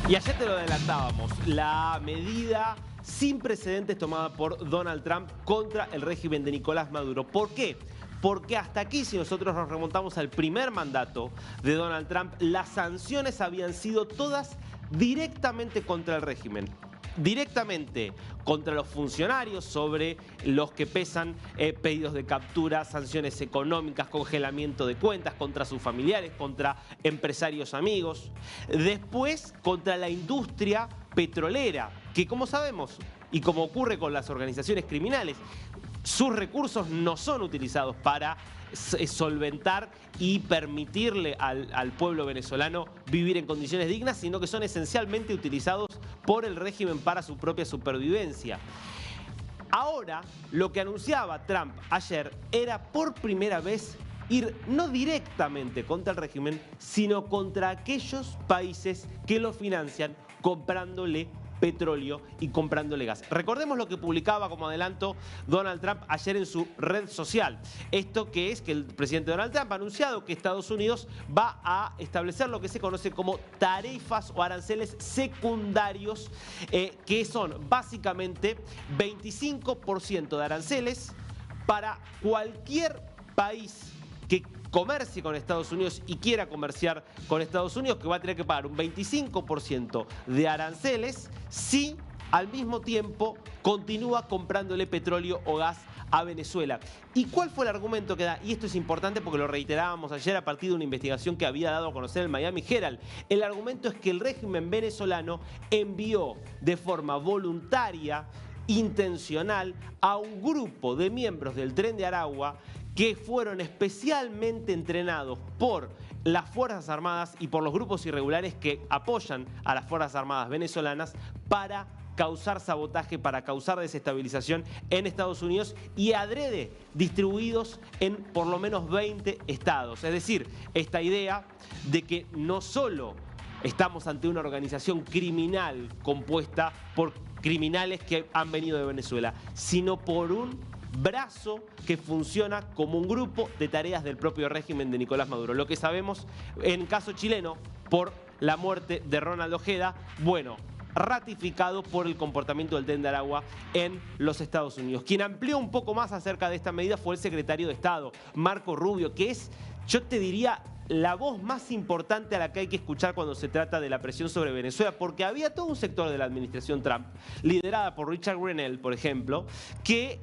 Y ayer te lo adelantábamos, la medida sin precedentes tomada por Donald Trump contra el régimen de Nicolás Maduro. ¿Por qué? Porque hasta aquí, si nosotros nos remontamos al primer mandato de Donald Trump, las sanciones habían sido todas directamente contra el régimen. Directamente contra los funcionarios sobre los que pesan pedidos de captura, sanciones económicas, congelamiento de cuentas, contra sus familiares, contra empresarios amigos. Después contra la industria petrolera, que como sabemos y como ocurre con las organizaciones criminales, sus recursos no son utilizados para solventar y permitirle al pueblo venezolano vivir en condiciones dignas, sino que son esencialmente utilizados por el régimen para su propia supervivencia. Ahora, lo que anunciaba Trump ayer era por primera vez ir no directamente contra el régimen, sino contra aquellos países que lo financian comprándole petróleo y comprándole gas. Recordemos lo que publicaba como adelanto Donald Trump ayer en su red social. Esto que es que el presidente Donald Trump ha anunciado que Estados Unidos va a establecer lo que se conoce como tarifas o aranceles secundarios, que son básicamente 25% de aranceles para cualquier país que comercie con Estados Unidos y quiera comerciar con Estados Unidos, que va a tener que pagar un 25% de aranceles si al mismo tiempo continúa comprándole petróleo o gas a Venezuela. ¿Y cuál fue el argumento que da? Y esto es importante porque lo reiterábamos ayer a partir de una investigación que había dado a conocer el Miami Herald. El argumento es que el régimen venezolano envió de forma voluntaria, intencional, a un grupo de miembros del Tren de Aragua que fueron especialmente entrenados por las Fuerzas Armadas y por los grupos irregulares que apoyan a las Fuerzas Armadas venezolanas para causar sabotaje, para causar desestabilización en Estados Unidos y adrede distribuidos en por lo menos 20 estados. Es decir, esta idea de que no solo estamos ante una organización criminal compuesta por criminales que han venido de Venezuela, sino por un brazo que funciona como un grupo de tareas del propio régimen de Nicolás Maduro. Lo que sabemos en caso chileno por la muerte de Ronald Ojeda, bueno, ratificado por el comportamiento del Tren de Aragua en los Estados Unidos. Quien amplió un poco más acerca de esta medida fue el secretario de Estado, Marco Rubio, que es, yo te diría, la voz más importante a la que hay que escuchar cuando se trata de la presión sobre Venezuela, porque había todo un sector de la administración Trump, liderada por Richard Grenell, por ejemplo, que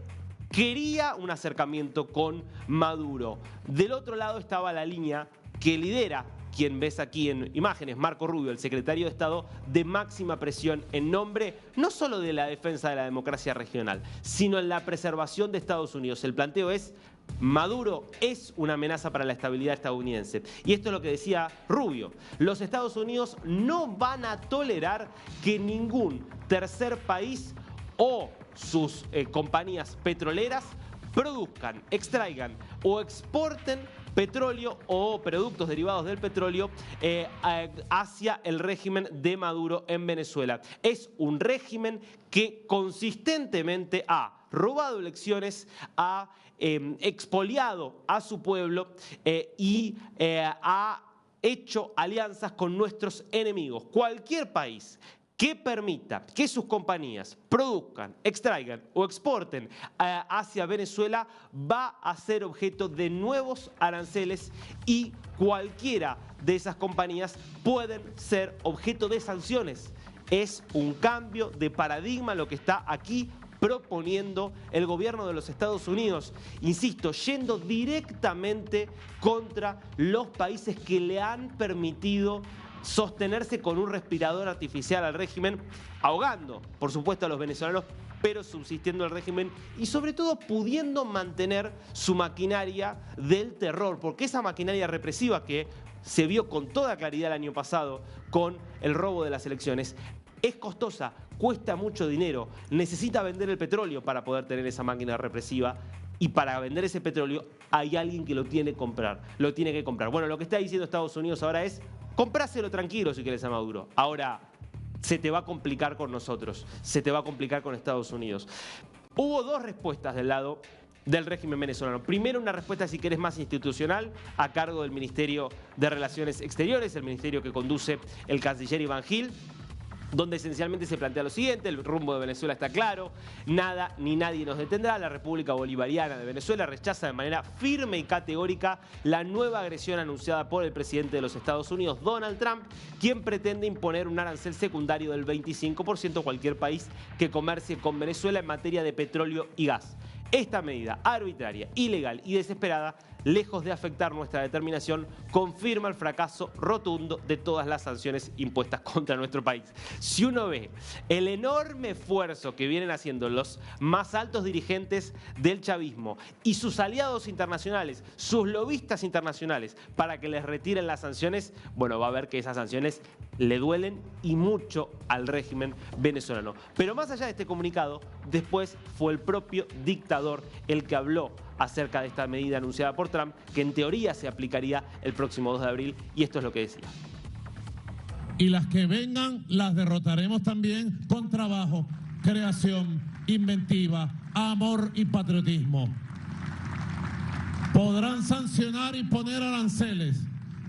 quería un acercamiento con Maduro. Del otro lado estaba la línea que lidera quien ves aquí en imágenes, Marco Rubio, el secretario de Estado, de máxima presión en nombre no solo de la defensa de la democracia regional, sino en la preservación de Estados Unidos. El planteo es: Maduro es una amenaza para la estabilidad estadounidense. Y esto es lo que decía Rubio. Los Estados Unidos no van a tolerar que ningún tercer país o sus compañías petroleras produzcan, extraigan o exporten petróleo o productos derivados del petróleo hacia el régimen de Maduro en Venezuela. Es un régimen que consistentemente ha robado elecciones, ha expoliado a su pueblo y ha hecho alianzas con nuestros enemigos. Cualquier país que permita que sus compañías produzcan, extraigan o exporten hacia Venezuela va a ser objeto de nuevos aranceles y cualquiera de esas compañías pueden ser objeto de sanciones. Es un cambio de paradigma lo que está aquí proponiendo el gobierno de los Estados Unidos, insisto, yendo directamente contra los países que le han permitido sostenerse con un respirador artificial al régimen, ahogando, por supuesto, a los venezolanos, pero subsistiendo al régimen y sobre todo pudiendo mantener su maquinaria del terror, porque esa maquinaria represiva que se vio con toda claridad el año pasado con el robo de las elecciones, es costosa, cuesta mucho dinero, necesita vender el petróleo para poder tener esa máquina represiva. Y para vender ese petróleo hay alguien que lo tiene que comprar. Bueno, lo que está diciendo Estados Unidos ahora es: compráselo tranquilo si querés a Maduro. Ahora se te va a complicar con nosotros, se te va a complicar con Estados Unidos. Hubo dos respuestas del lado del régimen venezolano. Primero, una respuesta, si querés, más institucional, a cargo del Ministerio de Relaciones Exteriores, el ministerio que conduce el canciller Iván Gil, donde esencialmente se plantea lo siguiente: el rumbo de Venezuela está claro, nada ni nadie nos detendrá. La República Bolivariana de Venezuela rechaza de manera firme y categórica la nueva agresión anunciada por el presidente de los Estados Unidos, Donald Trump, quien pretende imponer un arancel secundario del 25% a cualquier país que comercie con Venezuela en materia de petróleo y gas. Esta medida arbitraria, ilegal y desesperada, lejos de afectar nuestra determinación, confirma el fracaso rotundo de todas las sanciones impuestas contra nuestro país. Si uno ve el enorme esfuerzo que vienen haciendo los más altos dirigentes del chavismo y sus aliados internacionales, sus lobistas internacionales, para que les retiren las sanciones, bueno, va a ver que esas sanciones le duelen y mucho al régimen venezolano. Pero más allá de este comunicado, después fue el propio dictador el que habló acerca de esta medida anunciada por Trump, que en teoría se aplicaría el próximo 2 de abril, y esto es lo que decía. Y las que vengan las derrotaremos también con trabajo, creación, inventiva, amor y patriotismo. Podrán sancionar y poner aranceles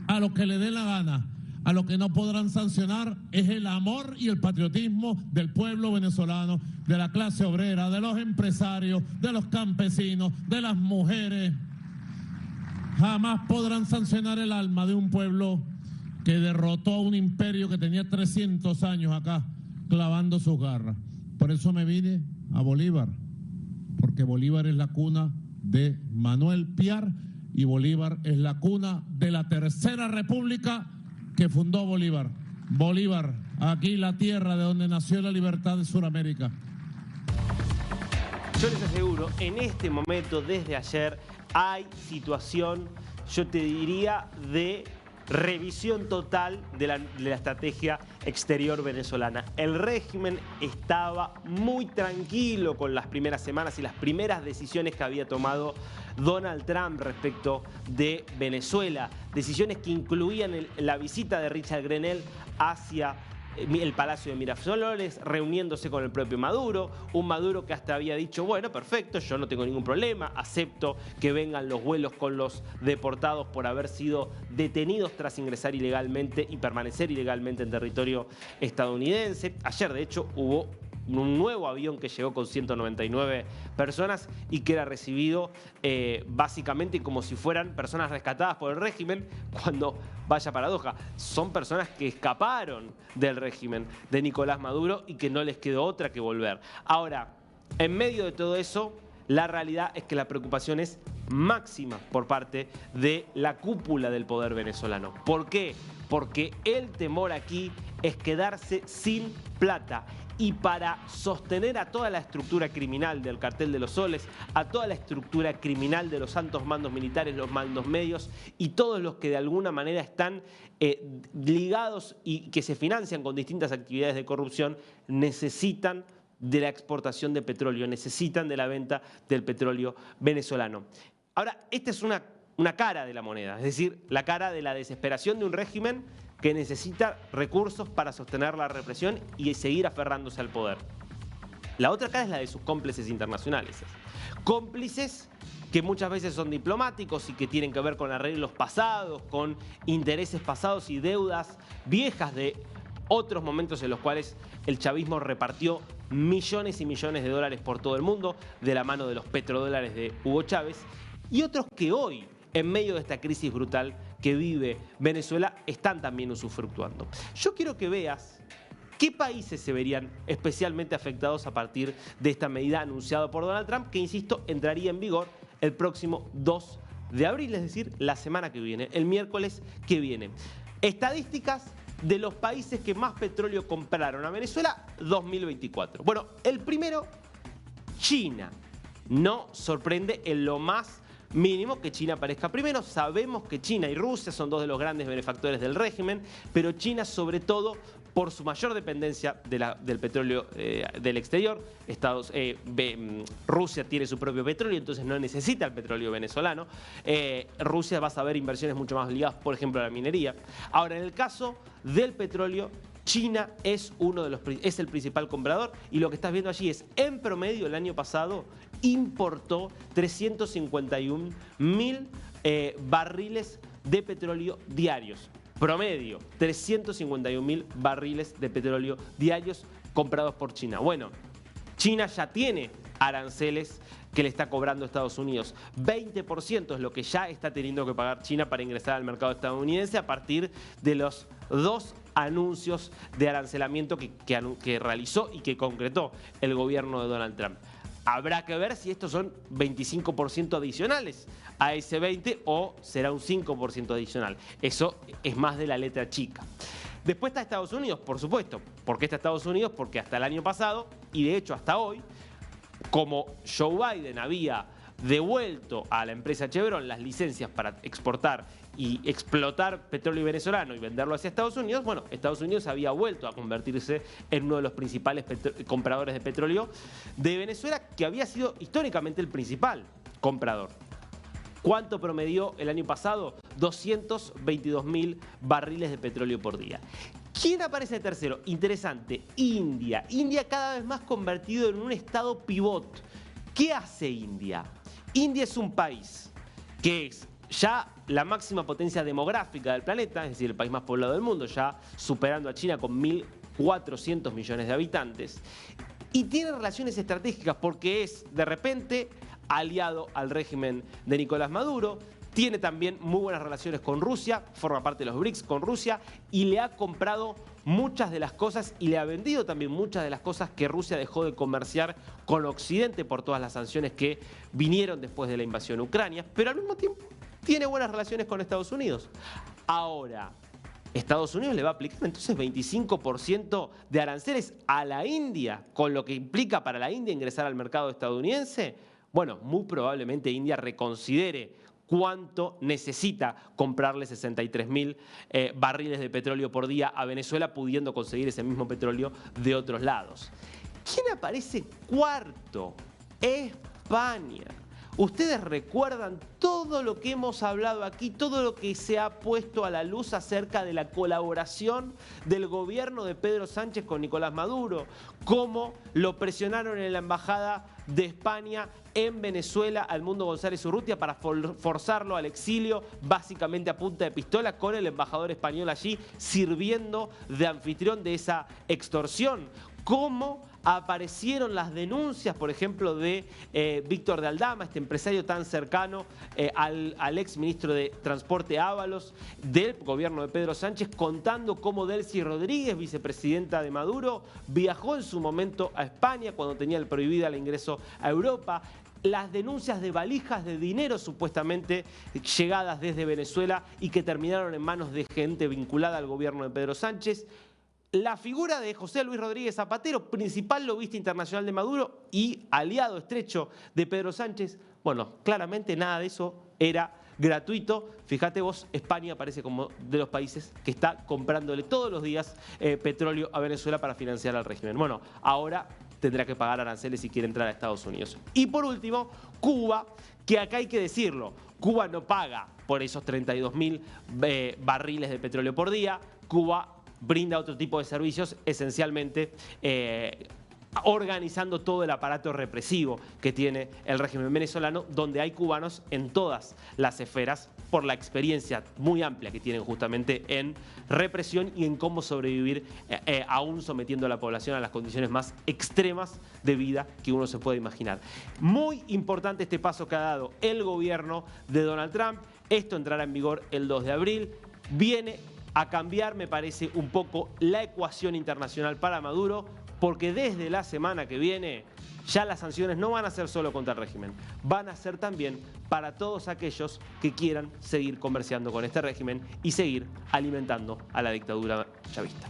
a lo que le dé la gana. A lo que no podrán sancionar es el amor y el patriotismo del pueblo venezolano, de la clase obrera, de los empresarios, de los campesinos, de las mujeres. Jamás podrán sancionar el alma de un pueblo que derrotó a un imperio que tenía 300 años acá, clavando sus garras. Por eso me vine a Bolívar, porque Bolívar es la cuna de Manuel Piar y Bolívar es la cuna de la Tercera República que fundó Bolívar. Bolívar, aquí la tierra de donde nació la libertad de Sudamérica. Yo les aseguro, en este momento, desde ayer, hay situación, yo te diría, de revisión total de la estrategia exterior venezolana. El régimen estaba muy tranquilo con las primeras semanas y las primeras decisiones que había tomado Donald Trump respecto de Venezuela. Decisiones que incluían la visita de Richard Grenell hacia el Palacio de Miraflores, reuniéndose con el propio Maduro, un Maduro que hasta había dicho, bueno, perfecto, yo no tengo ningún problema, acepto que vengan los vuelos con los deportados por haber sido detenidos tras ingresar ilegalmente y permanecer ilegalmente en territorio estadounidense. Ayer, de hecho, hubo un nuevo avión que llegó con 199 personas y que era recibido básicamente como si fueran personas rescatadas por el régimen, cuando, vaya paradoja, son personas que escaparon del régimen de Nicolás Maduro y que no les quedó otra que volver. Ahora, en medio de todo eso, la realidad es que la preocupación es máxima por parte de la cúpula del poder venezolano. ¿Por qué? Porque el temor aquí es quedarse sin plata. Y para sostener a toda la estructura criminal del Cartel de los Soles, a toda la estructura criminal de los altos mandos militares, los mandos medios y todos los que de alguna manera están ligados y que se financian con distintas actividades de corrupción, necesitan de la exportación de petróleo, necesitan de la venta del petróleo venezolano. Ahora, esta es una cara de la moneda, es decir, la cara de la desesperación de un régimen que necesita recursos para sostener la represión y seguir aferrándose al poder. La otra cara es la de sus cómplices internacionales. Cómplices que muchas veces son diplomáticos y que tienen que ver con arreglos pasados, con intereses pasados y deudas viejas de otros momentos en los cuales el chavismo repartió millones y millones de dólares por todo el mundo de la mano de los petrodólares de Hugo Chávez, y otros que hoy, en medio de esta crisis brutal que vive Venezuela, están también usufructuando. Yo quiero que veas qué países se verían especialmente afectados a partir de esta medida anunciada por Donald Trump, que, insisto, entraría en vigor el próximo 2 de abril, es decir, la semana que viene, el miércoles que viene. Estadísticas de los países que más petróleo compraron a Venezuela 2024. Bueno, el primero, China. No sorprende en lo más mínimo que China aparezca primero. Sabemos que China y Rusia son dos de los grandes benefactores del régimen, pero China sobre todo por su mayor dependencia del petróleo del exterior. Rusia tiene su propio petróleo, entonces no necesita el petróleo venezolano. Rusia va a ver inversiones mucho más ligadas, por ejemplo, a la minería. Ahora, en el caso del petróleo, China es el principal comprador, y lo que estás viendo allí es, en promedio, el año pasado importó 351.000 barriles de petróleo diarios. promedio, 351.000 barriles de petróleo diarios comprados por China. Bueno, China ya tiene aranceles que le está cobrando Estados Unidos. 20% es lo que ya está teniendo que pagar China para ingresar al mercado estadounidense a partir de los 2 anuncios de arancelamiento que realizó y que concretó el gobierno de Donald Trump. Habrá que ver si estos son 25% adicionales a ese 20 o será un 5% adicional. Eso es más de la letra chica. Después está Estados Unidos, por supuesto. ¿Por qué está Estados Unidos? Porque hasta el año pasado, y de hecho hasta hoy, como Joe Biden había devuelto a la empresa Chevron las licencias para exportar y explotar petróleo venezolano y venderlo hacia Estados Unidos, bueno, Estados Unidos había vuelto a convertirse en uno de los principales compradores de petróleo de Venezuela, que había sido históricamente el principal comprador. ¿Cuánto promedió el año pasado? 222.000 barriles de petróleo por día. ¿Quién aparece tercero? Interesante, India. India cada vez más convertido en un estado pivot. ¿Qué hace India? India es un país que es ya la máxima potencia demográfica del planeta, es decir, el país más poblado del mundo, ya superando a China con 1.400 millones de habitantes, y tiene relaciones estratégicas porque es, de repente, aliado al régimen de Nicolás Maduro. Tiene también muy buenas relaciones con Rusia, forma parte de los BRICS con Rusia y le ha comprado muchas de las cosas y le ha vendido también muchas de las cosas que Rusia dejó de comerciar con Occidente por todas las sanciones que vinieron después de la invasión a Ucrania, pero al mismo tiempo tiene buenas relaciones con Estados Unidos. Ahora, Estados Unidos le va a aplicar entonces 25% de aranceles a la India, con lo que implica para la India ingresar al mercado estadounidense. Bueno, muy probablemente India reconsidere cuánto necesita comprarle 63.000 barriles de petróleo por día a Venezuela, pudiendo conseguir ese mismo petróleo de otros lados. ¿Quién aparece cuarto? España. Ustedes recuerdan todo lo que hemos hablado aquí, todo lo que se ha puesto a la luz acerca de la colaboración del gobierno de Pedro Sánchez con Nicolás Maduro, cómo lo presionaron en la embajada de España en Venezuela al Mundo González Urrutia para forzarlo al exilio, básicamente a punta de pistola, con el embajador español allí sirviendo de anfitrión de esa extorsión. Cómo aparecieron las denuncias, por ejemplo, de Víctor de Aldama, este empresario tan cercano al ex ministro de Transporte Ábalos del gobierno de Pedro Sánchez, contando cómo Delcy Rodríguez, vicepresidenta de Maduro, viajó en su momento a España cuando tenía prohibida el ingreso a Europa. Las denuncias de valijas de dinero supuestamente llegadas desde Venezuela y que terminaron en manos de gente vinculada al gobierno de Pedro Sánchez. La figura de José Luis Rodríguez Zapatero, principal lobista internacional de Maduro y aliado estrecho de Pedro Sánchez. Bueno, claramente nada de eso era gratuito. Fíjate vos, España aparece como de los países que está comprándole todos los días petróleo a Venezuela para financiar al régimen. Bueno, ahora tendrá que pagar aranceles si quiere entrar a Estados Unidos. Y por último, Cuba, que acá hay que decirlo, Cuba no paga por esos 32.000 barriles de petróleo por día. Cuba brinda otro tipo de servicios, esencialmente organizando todo el aparato represivo que tiene el régimen venezolano, donde hay cubanos en todas las esferas por la experiencia muy amplia que tienen justamente en represión y en cómo sobrevivir aún sometiendo a la población a las condiciones más extremas de vida que uno se puede imaginar. Muy importante este paso que ha dado el gobierno de Donald Trump. Esto entrará en vigor el 2 de abril. Viene a cambiar, me parece, un poco la ecuación internacional para Maduro, porque desde la semana que viene ya las sanciones no van a ser solo contra el régimen, van a ser también para todos aquellos que quieran seguir comerciando con este régimen y seguir alimentando a la dictadura chavista.